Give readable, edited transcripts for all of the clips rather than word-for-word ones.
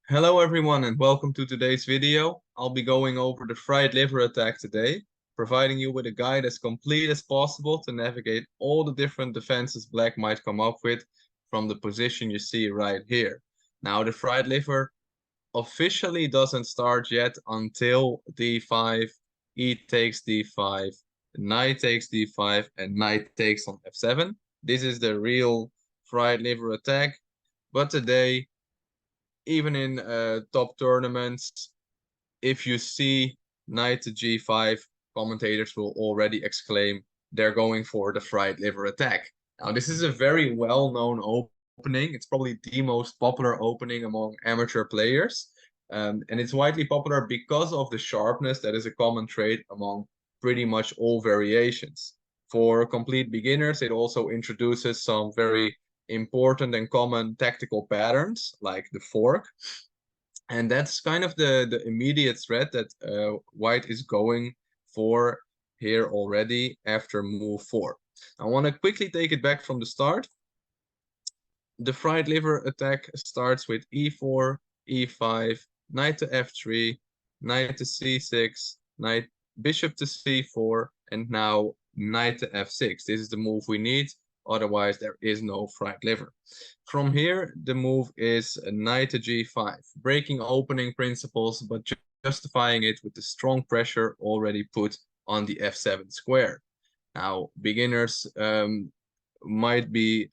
Hello everyone and welcome to today's video. I'll be going over the fried liver attack today, providing you with a guide as complete as possible to navigate all the different defenses black might come up with from the position you see right here. Now the fried liver officially doesn't start yet until d5, e takes d5, knight takes d5, and knight takes on f7. This is the real fried liver attack, but today even in top tournaments, if you see knight to g5, commentators will already exclaim they're going for the fried liver attack. Now, this is a very well-known opening. It's probably the most popular opening among amateur players. And it's widely popular because of the sharpness that is a common trait among pretty much all variations. For complete beginners, it also introduces some very important and common tactical patterns like the fork. And that's kind of the immediate threat that white is going for here already after move 4. I want to quickly take it back from the start. The fried liver attack starts with e4, e5, knight to f3, knight to c6, knight bishop to c4, and now knight to f6. This is the move we need. Otherwise, there is no fried liver. From here, the move is knight to g5, breaking opening principles, but justifying it with the strong pressure already put on the f7 square. Now, beginners might be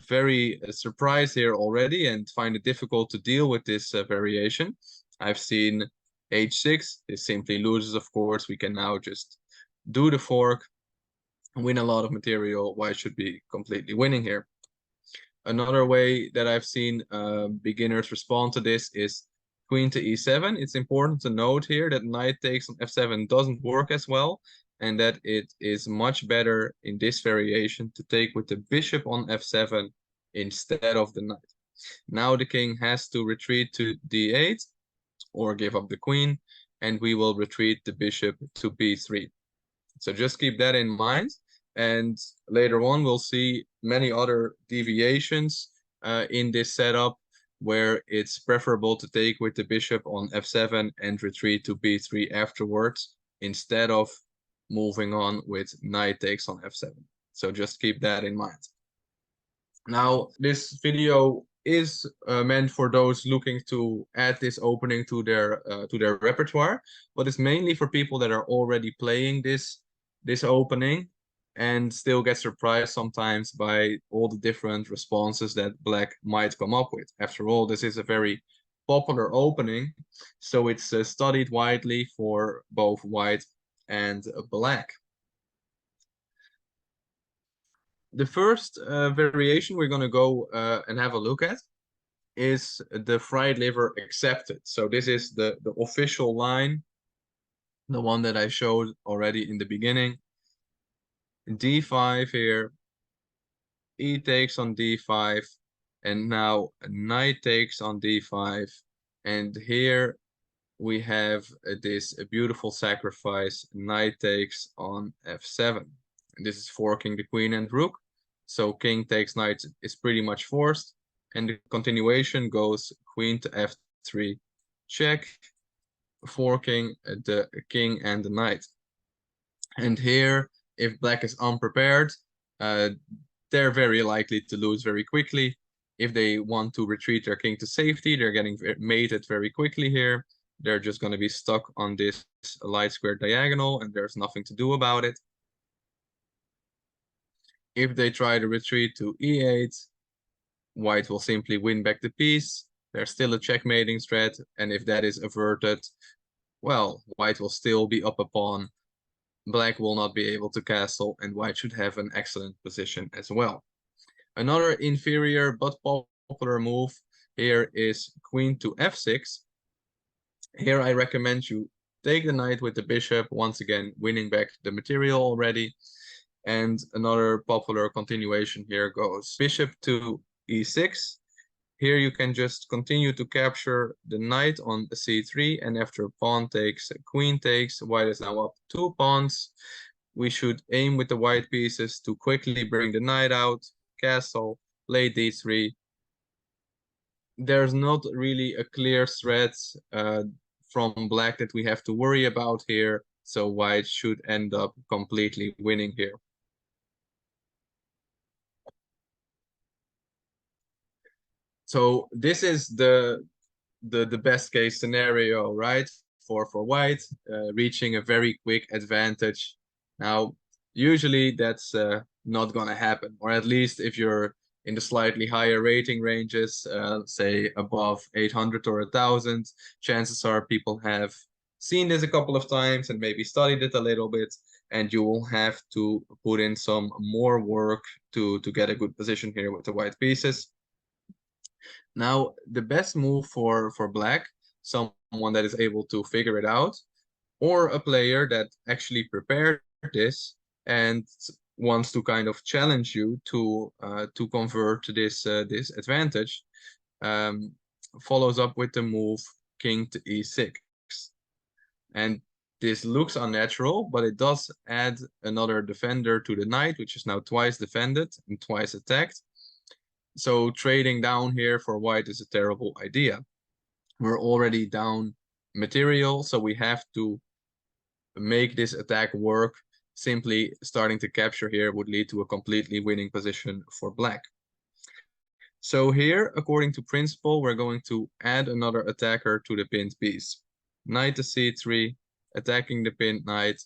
very surprised here already and find it difficult to deal with this variation. I've seen h6. This simply loses, of course. We can now just do the fork, win a lot of material. White should be completely winning here. Another way that I've seen beginners respond to this is queen to e7. It's important to note here that knight takes on f7 doesn't work as well, and that it is much better in this variation to take with the bishop on f7 instead of the knight. Now the king has to retreat to d8 or give up the queen, and we will retreat the bishop to b3. So just keep that in mind. And later on, we'll see many other deviations in this setup where it's preferable to take with the bishop on f7 and retreat to b3 afterwards instead of moving on with knight takes on f7. So just keep that in mind. Now, this video is meant for those looking to add this opening to their repertoire, but it's mainly for people that are already playing this opening and still get surprised sometimes by all the different responses that black might come up with. After all, this is a very popular opening, so it's studied widely for both white and black. The first variation we're going to go and have a look at is the fried liver accepted. So this is the official line, the one that I showed already in the beginning. d5 here, e takes on d5, and now knight takes on d5. And here we have this beautiful sacrifice, knight takes on f7. And this is forking the queen and rook. So king takes knight is pretty much forced. And the continuation goes queen to f3, check, forking the king and the knight. And here, if black is unprepared, they're very likely to lose very quickly. If they want to retreat their king to safety, they're getting mated very quickly here. They're just going to be stuck on this light square diagonal, and there's nothing to do about it. If they try to retreat to e8, white will simply win back the piece. There's still a checkmating threat, and if that is averted, well, white will still be up a pawn. Black will not be able to castle, and white should have an excellent position as well. Another inferior but popular move here is queen to f6. Here I recommend you take the knight with the bishop, once again winning back the material already. And another popular continuation here goes bishop to e6. Here you can just continue to capture the knight on c3, and after pawn takes, queen takes, white is now up 2 pawns. We should aim with the white pieces to quickly bring the knight out, castle, play d3, there's not really a clear threat from black that we have to worry about here, so white should end up completely winning here. So this is the best case scenario, right? For white, reaching a very quick advantage. Now, usually that's not gonna happen, or at least if you're in the slightly higher rating ranges, say above 800 or 1,000, chances are people have seen this a couple of times and maybe studied it a little bit, and you will have to put in some more work to get a good position here with the white pieces. Now, the best move for black, someone that is able to figure it out, or a player that actually prepared this and wants to kind of challenge you to convert this advantage, um, follows up with the move king to e6. And this looks unnatural, but it does add another defender to the knight, which is now twice defended and twice attacked. So trading down here for white is a terrible idea. We're already down material, so we have to make this attack work. Simply starting to capture here would lead to a completely winning position for black. So here, according to principle, we're going to add another attacker to the pinned piece. Knight to c3, attacking the pinned knight.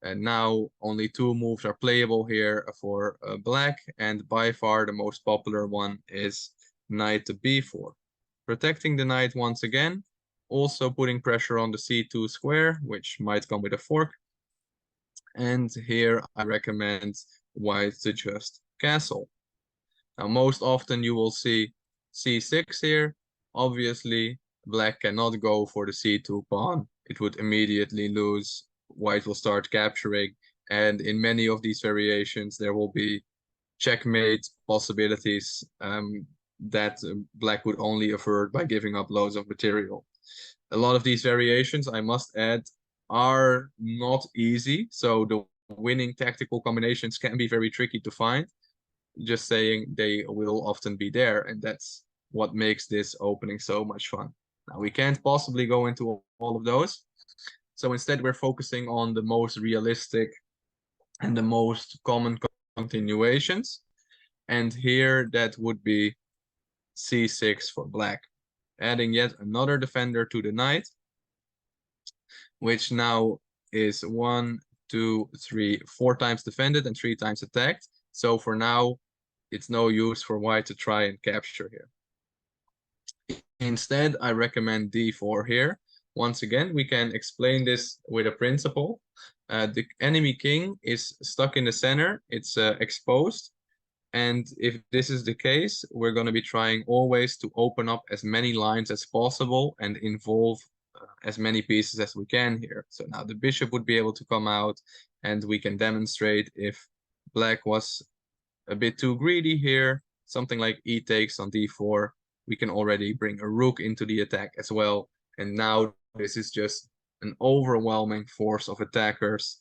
And now only two moves are playable here for black, and by far the most popular one is knight to b4. Protecting the knight once again, also putting pressure on the c2 square, which might come with a fork. And here I recommend white to just castle. Now, most often you will see c6 here. Obviously, black cannot go for the c2 pawn. It would immediately lose. White will start capturing. And in many of these variations, there will be checkmate possibilities that black would only avert by giving up loads of material. A lot of these variations, I must add, are not easy. So the winning tactical combinations can be very tricky to find. Just saying they will often be there, and that's what makes this opening so much fun. Now, we can't possibly go into all of those. So instead, we're focusing on the most realistic and the most common continuations. And here that would be c6 for black, adding yet another defender to the knight, which now is 1, 2, 3, 4 times defended and 3 times attacked. So for now, it's no use for white to try and capture here. Instead, I recommend d4 here. Once again, we can explain this with a principle. The enemy king is stuck in the center. It's exposed. And if this is the case, we're going to be trying always to open up as many lines as possible and involve as many pieces as we can here. So now the bishop would be able to come out, and we can demonstrate if black was a bit too greedy here, something like e takes on d4, we can already bring a rook into the attack as well. And now this is just an overwhelming force of attackers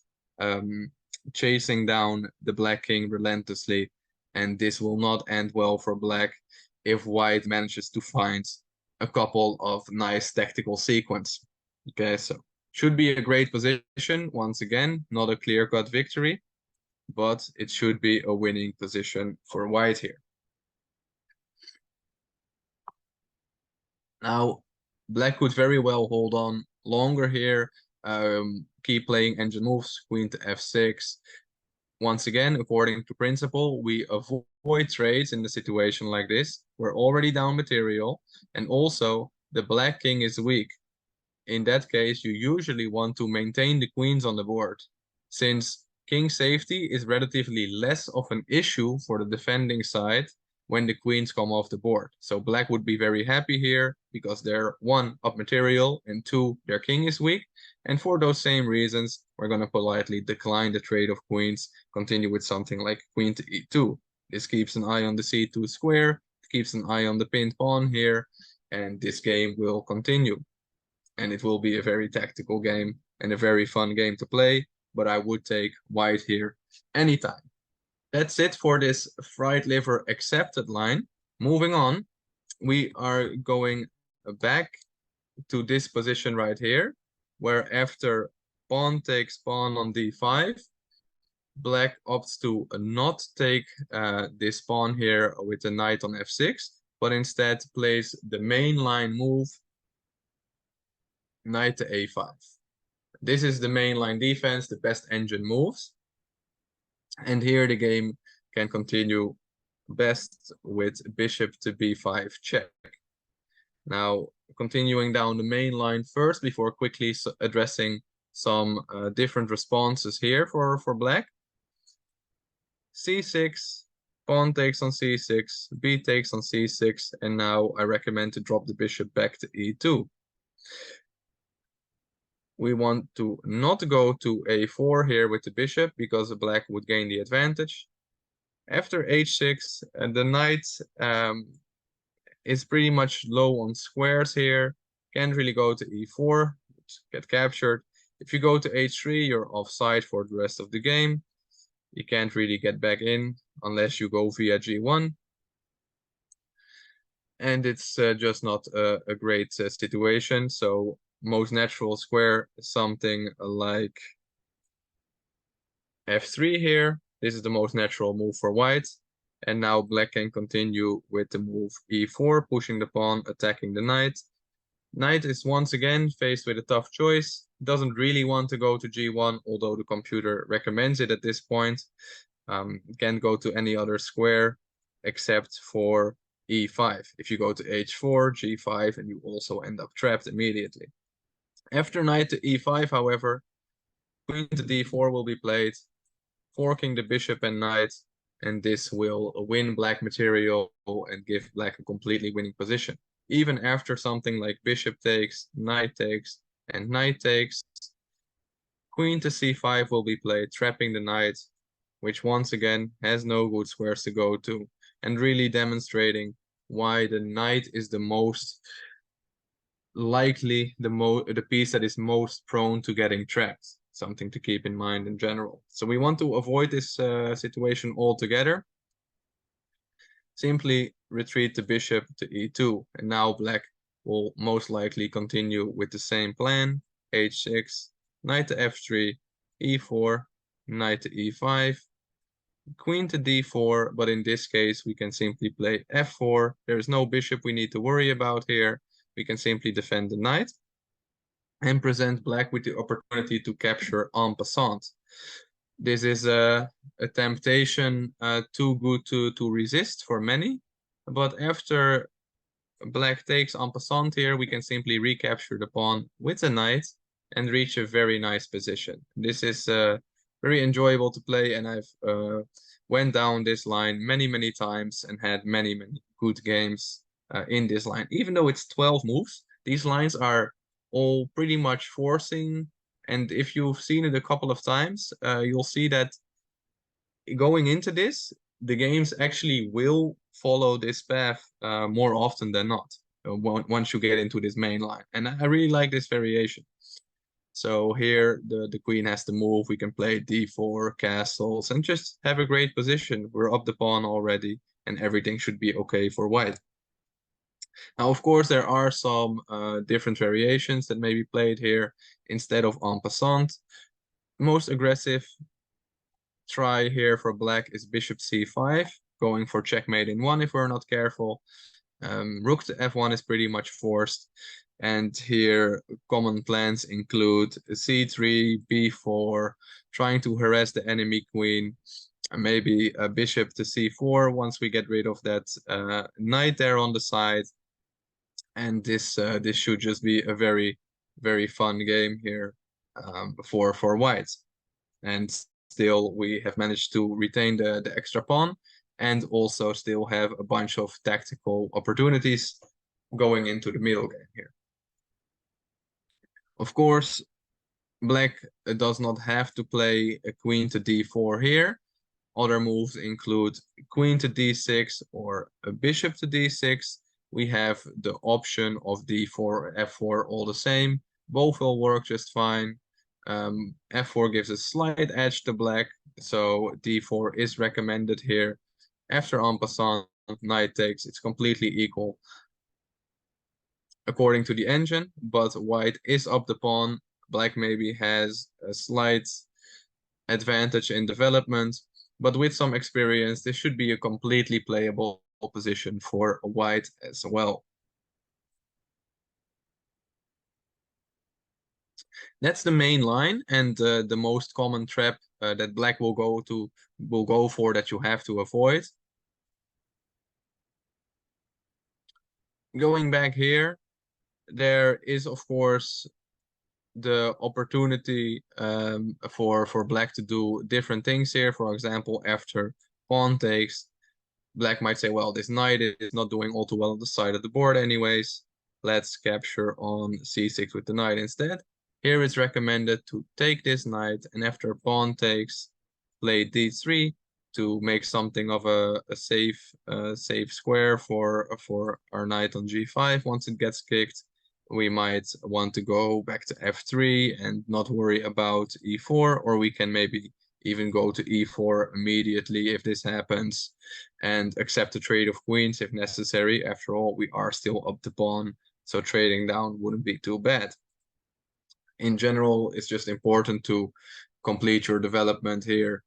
chasing down the black king relentlessly. And this will not end well for black if white manages to find a couple of nice tactical sequence. Okay, so should be a great position. Once again, not a clear-cut victory, but it should be a winning position for white here. Now, black could very well hold on longer here, keep playing engine moves, queen to f6. Once again, according to principle, we avoid trades in the situation like this. We're already down material, and also the black king is weak. In that case, you usually want to maintain the queens on the board, since king safety is relatively less of an issue for the defending side when the queens come off the board. So black would be very happy here because they're 1, up material, and 2, their king is weak. And for those same reasons, we're going to politely decline the trade of queens, continue with something like queen to e2. This keeps an eye on the c2 square, keeps an eye on the pinned pawn here, and this game will continue. And it will be a very tactical game and a very fun game to play, but I would take white here anytime. That's it for this fried liver accepted line. Moving on, we are going back to this position right here, where after pawn takes pawn on d5, black opts to not take this pawn here with the knight on f6, but instead plays the main line move, knight to a5. This is the main line defense, the best engine moves. And here the game can continue best with bishop to b5 check. Now, continuing down the main line first before quickly addressing some different responses here for black. c6, pawn takes on c6, b takes on c6, and now I recommend to drop the bishop back to e2. We want to not go to a4 here with the bishop because black would gain the advantage. After h6, the knight is pretty much low on squares here. Can't really go to e4, get captured. If you go to h3, you're offside for the rest of the game. You can't really get back in unless you go via g1. And it's just not a great situation. So most natural square is something like f3 here. This is the most natural move for white. And now black can continue with the move e4, pushing the pawn, attacking the knight. Knight is once again faced with a tough choice. Doesn't really want to go to g1, although the computer recommends it at this point. Can't go to any other square except for e5. If you go to h4, g5, and you also end up trapped immediately. After knight to e5, however, queen to d4 will be played, forking the bishop and knight, and this will win black material and give black a completely winning position. Even after something like bishop takes, and knight takes, queen to c5 will be played, trapping the knight, which once again has no good squares to go to, and really demonstrating why the knight is the most likely, the piece that is most prone to getting trapped. Something to keep in mind in general. So we want to avoid this situation altogether. Simply retreat the bishop to e2, and now black will most likely continue with the same plan. h6, knight to f3, e4, knight to e5, queen to d4, but in this case we can simply play f4. There is no bishop we need to worry about here. We can simply defend the knight and present black with the opportunity to capture en passant. This is a temptation too good to resist for many, but after black takes en passant here, we can simply recapture the pawn with the knight and reach a very nice position. This is very enjoyable to play, and I've went down this line many times and had many good games in this line. Even though it's 12 moves, these lines are all pretty much forcing, and if you've seen it a couple of times, you'll see that going into this, the games actually will follow this path more often than not once you get into this main line. And I really like this variation. So here the queen has to move. We can play d4, castles, and just have a great position. We're up the pawn already, and everything should be okay for white. Now, of course, there are some different variations that may be played here instead of en passant. Most aggressive try here for black is bishop c5, going for checkmate in one if we're not careful. Rook to f1 is pretty much forced. And here, common plans include c3, b4, trying to harass the enemy queen, and maybe a bishop to c4 once we get rid of that knight there on the side. And this should just be a very fun game here for white. And still, we have managed to retain the extra pawn and also still have a bunch of tactical opportunities going into the middle game here. Of course, black does not have to play a queen to d4 here. Other moves include queen to d6 or a bishop to d6. We have the option of d4 f4 all the same. Both will work just fine. f4 gives a slight edge to black, so d4 is recommended here. After en passant, knight takes, it's completely equal. according to the engine, but white is up the pawn. Black maybe has a slight advantage in development, but with some experience, this should be a completely playable position for white as well. That's the main line, and the most common trap that black will go for that you have to avoid. Going back here, there is of course the opportunity for black to do different things here. For example, after pawn takes, black might say, well, this knight is not doing all too well on the side of the board anyways. Let's capture on c6 with the knight instead. Here it's recommended to take this knight, and after pawn takes, play d3 to make something of a safe square for our knight on g5. Once it gets kicked, we might want to go back to f3 and not worry about e4, or we can maybe even go to e4 immediately if this happens, and accept the trade of queens if necessary. After all, we are still up the pawn, so trading down wouldn't be too bad. In general, it's just important to complete your development here,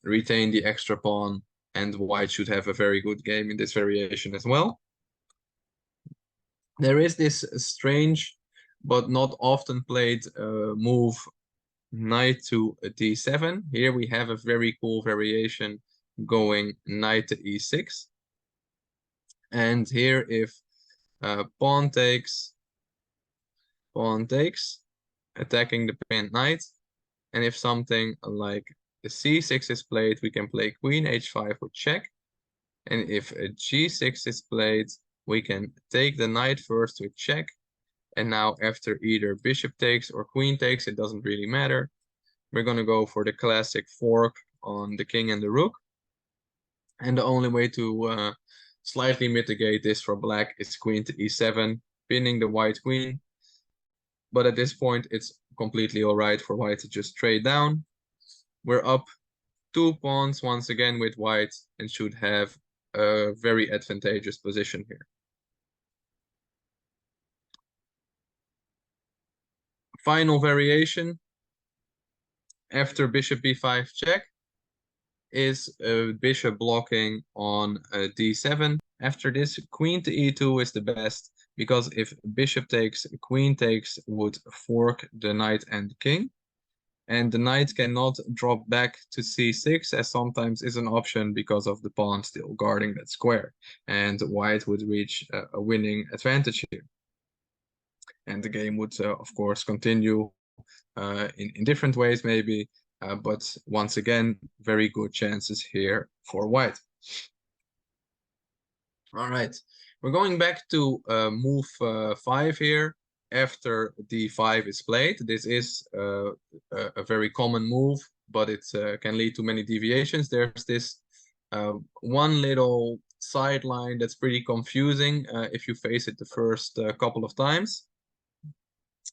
retain the extra pawn, and white should have a very good game in this variation as well. There is this strange but not often played move, knight to d7. Here we have a very cool variation going knight to e6. And here if pawn takes, attacking the pinned knight. And if something like the c6 is played, we can play queen h5 with check. And if a g6 is played, we can take the knight first with check. And now after either bishop takes or queen takes, it doesn't really matter. We're going to go for the classic fork on the king and the rook. And the only way to slightly mitigate this for black is queen to e7, pinning the white queen. But at this point, it's completely all right for white to just trade down. We're up 2 pawns once again with white and should have a very advantageous position here. Final variation after bishop b5 check is bishop blocking on d7. After this, queen to e2 is the best, because if bishop takes, queen takes would fork the knight and king. And the knight cannot drop back to c6, as sometimes is an option because of the pawn still guarding that square. And white would reach a winning advantage here. And the game would, of course, continue in different ways maybe. But once again, very good chances here for white. All right, we're going back to move 5 here. After d5 is played, this is a very common move, but it can lead to many deviations. There's this one little sideline that's pretty confusing if you face it the first couple of times,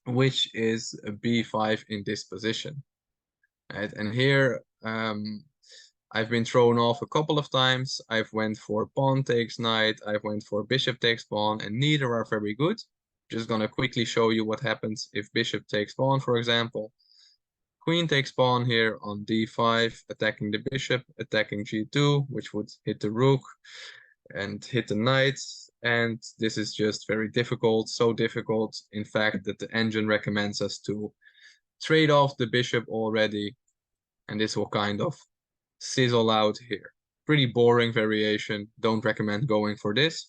which is b5 in this position. Right? And here I've been thrown off a couple of times. I've went for pawn takes knight, I've went for bishop takes pawn, and neither are very good. Just gonna quickly show you what happens if bishop takes pawn, for example. Queen takes pawn here on d5, attacking the bishop, attacking g2, which would hit the rook and hit the knight. And this is just very difficult, so difficult, in fact, that the engine recommends us to trade off the bishop already. And this will kind of sizzle out here. Pretty boring variation. Don't recommend going for this.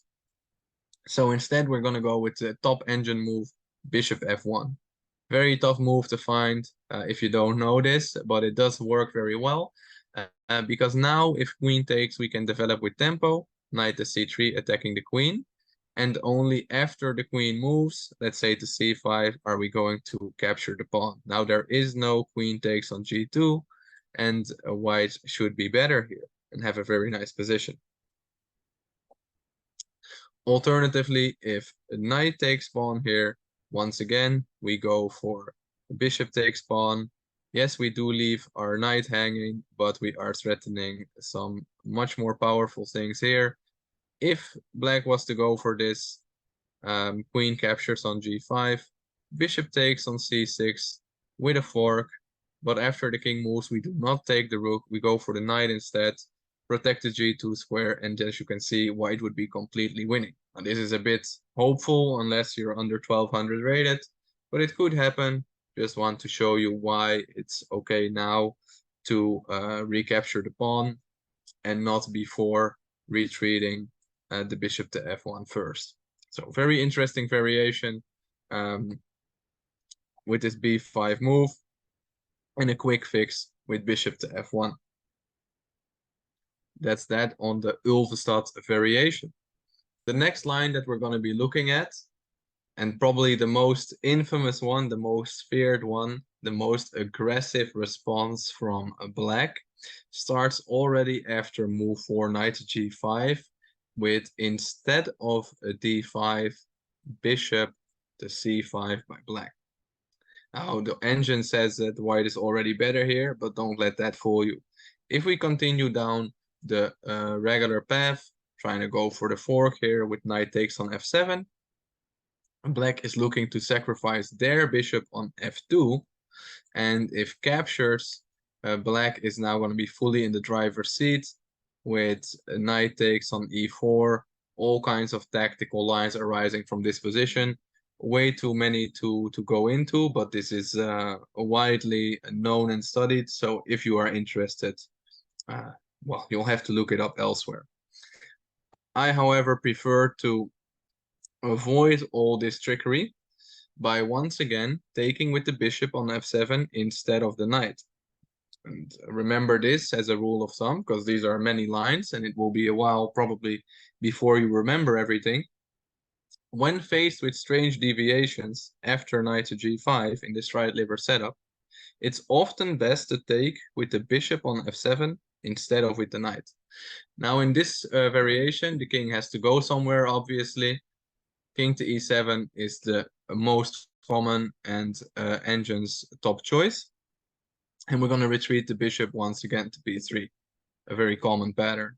So instead, we're going to go with the top engine move, bishop f1. Very tough move to find if you don't know this, but it does work very well. Because now if queen takes, we can develop with tempo, knight to c3, attacking the queen. And only after the queen moves, let's say to c5, are we going to capture the pawn. Now there is no queen takes on g2, and white should be better here and have a very nice position. Alternatively, if knight takes pawn here, once again, we go for bishop takes pawn. Yes, we do leave our knight hanging, but we are threatening some much more powerful things here. If black was to go for this, Queen captures on g5. Bishop takes on c6 with a fork. But after the king moves, we do not take the rook. We go for the knight instead. Protect the g2 square. And as you can see, white would be completely winning. Now, this is a bit hopeful unless you're under 1200 rated. But it could happen. Just want to show you why it's okay now to recapture the pawn and not before retreating the bishop to f1 first. So very interesting variation with this b5 move and a quick fix with bishop to f1. That's that on the Ulvestad variation. The next line that we're going to be looking at, and probably the most infamous one, the most feared one, the most aggressive response from black, starts already after move 4 knight to g5 with, instead of a d5, bishop to c5 by black. Now the engine says that white is already better here, but don't let that fool you. If we continue down the regular path, trying to go for the fork here with knight takes on f7, black is looking to sacrifice their bishop on f2, and if captures, black is now going to be fully in the driver's seat with knight takes on e4, all kinds of tactical lines arising from this position. Way too many to go into, but this is widely known and studied, so if you are interested, well, you'll have to look it up elsewhere. I, however, prefer to avoid all this trickery by once again taking with the bishop on f7 instead of the knight. And remember this as a rule of thumb, because these are many lines and it will be a while probably before you remember everything. When faced with strange deviations after knight to g5 in this right liver setup, it's often best to take with the bishop on f7 instead of with the knight. Now in this variation, the king has to go somewhere, obviously. King to e7 is the most common and engine's top choice. And we're going to retreat the bishop once again to b3, a very common pattern.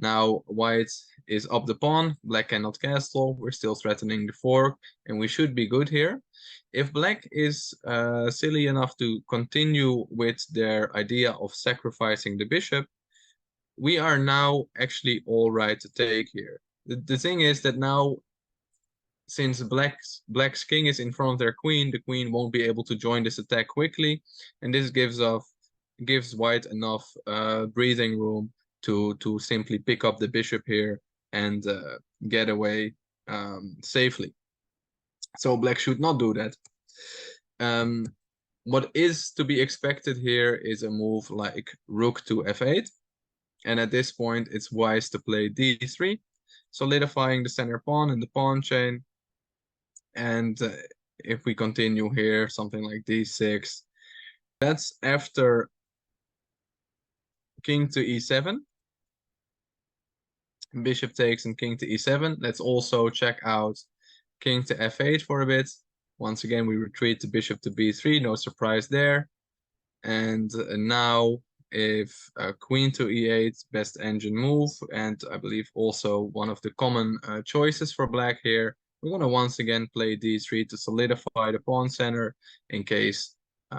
Now white is up the pawn, black cannot castle, we're still threatening the fork, and we should be good here. If black is silly enough to continue with their idea of sacrificing the bishop, we are now actually all right to take here. The thing is that now, since black's king is in front of their queen, the queen won't be able to join this attack quickly, and this gives white enough breathing room to simply pick up the bishop here and get away safely. So black should not do that. What is to be expected here is a move like rook to f8, and at this point it's wise to play d3, solidifying the center pawn in the pawn chain. And if we continue here, something like d6, that's after king to e7, bishop takes and king to e7. Let's also check out king to f8 for a bit. Once again, we retreat the bishop to b3, no surprise there. And now if queen to e8, best engine move, and I believe also one of the common choices for black here, we're going to once again play d3 to solidify the pawn center in case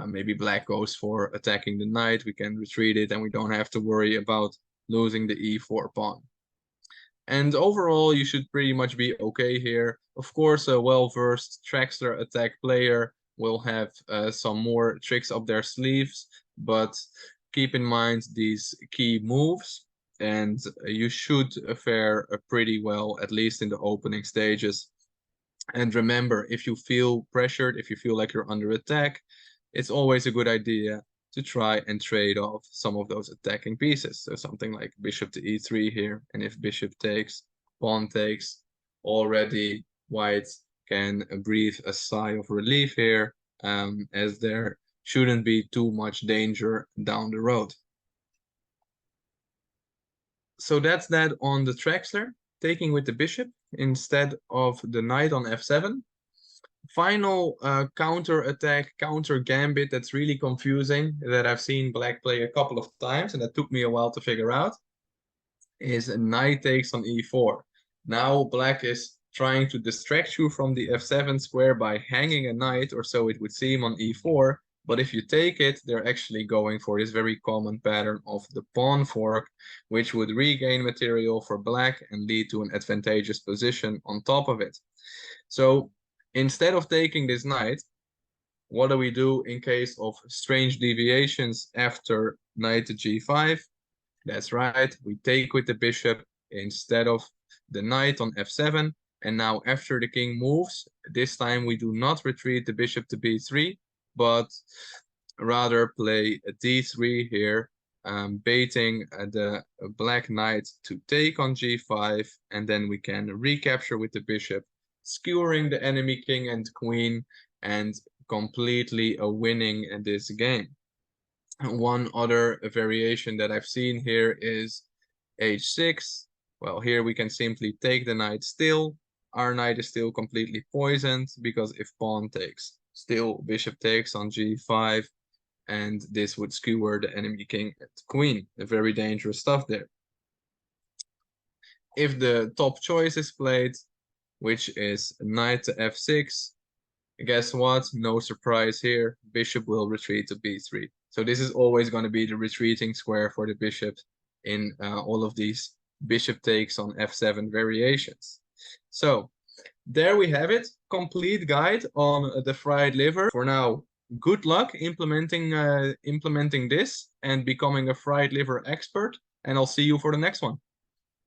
maybe black goes for attacking the knight. We can retreat it and we don't have to worry about losing the e4 pawn. And overall, you should pretty much be okay here. Of course, a well-versed Traxler attack player will have some more tricks up their sleeves, but keep in mind these key moves, and you should fare pretty well, at least in the opening stages. And remember, if you feel pressured, if you feel like you're under attack, it's always a good idea to try and trade off some of those attacking pieces. So something like bishop to e3 here, and if bishop takes, pawn takes, already white can breathe a sigh of relief here, as there shouldn't be too much danger down the road. So that's that on the Traxler, taking with the bishop instead of the knight on f7. Final counter attack, counter gambit that's really confusing, that I've seen black play a couple of times, and that took me a while to figure out, is a knight takes on e4. Now black is trying to distract you from the f7 square by hanging a knight, or so it would seem, on e4. But if you take it, they're actually going for this very common pattern of the pawn fork, which would regain material for black and lead to an advantageous position on top of it. So instead of taking this knight, what do we do in case of strange deviations after knight to g5? That's right, we take with the bishop instead of the knight on f7. And now after the king moves, this time we do not retreat the bishop to b3, but rather play a d3 here, baiting the black knight to take on g5, and then we can recapture with the bishop, skewering the enemy king and queen, and completely winning this game. One other variation that I've seen here is h6. Well, here we can simply take the knight still. Our knight is still completely poisoned, because if pawn takes, still bishop takes on g5, and this would skewer the enemy king and queen. Very dangerous stuff there. If the top choice is played, which is knight to f6, guess what? No surprise here. Bishop will retreat to b3. So this is always going to be the retreating square for the bishop in all of these bishop takes on f7 variations. So there we have it. Complete guide on the fried liver. For now, good luck implementing this and becoming a fried liver expert. And I'll see you for the next one.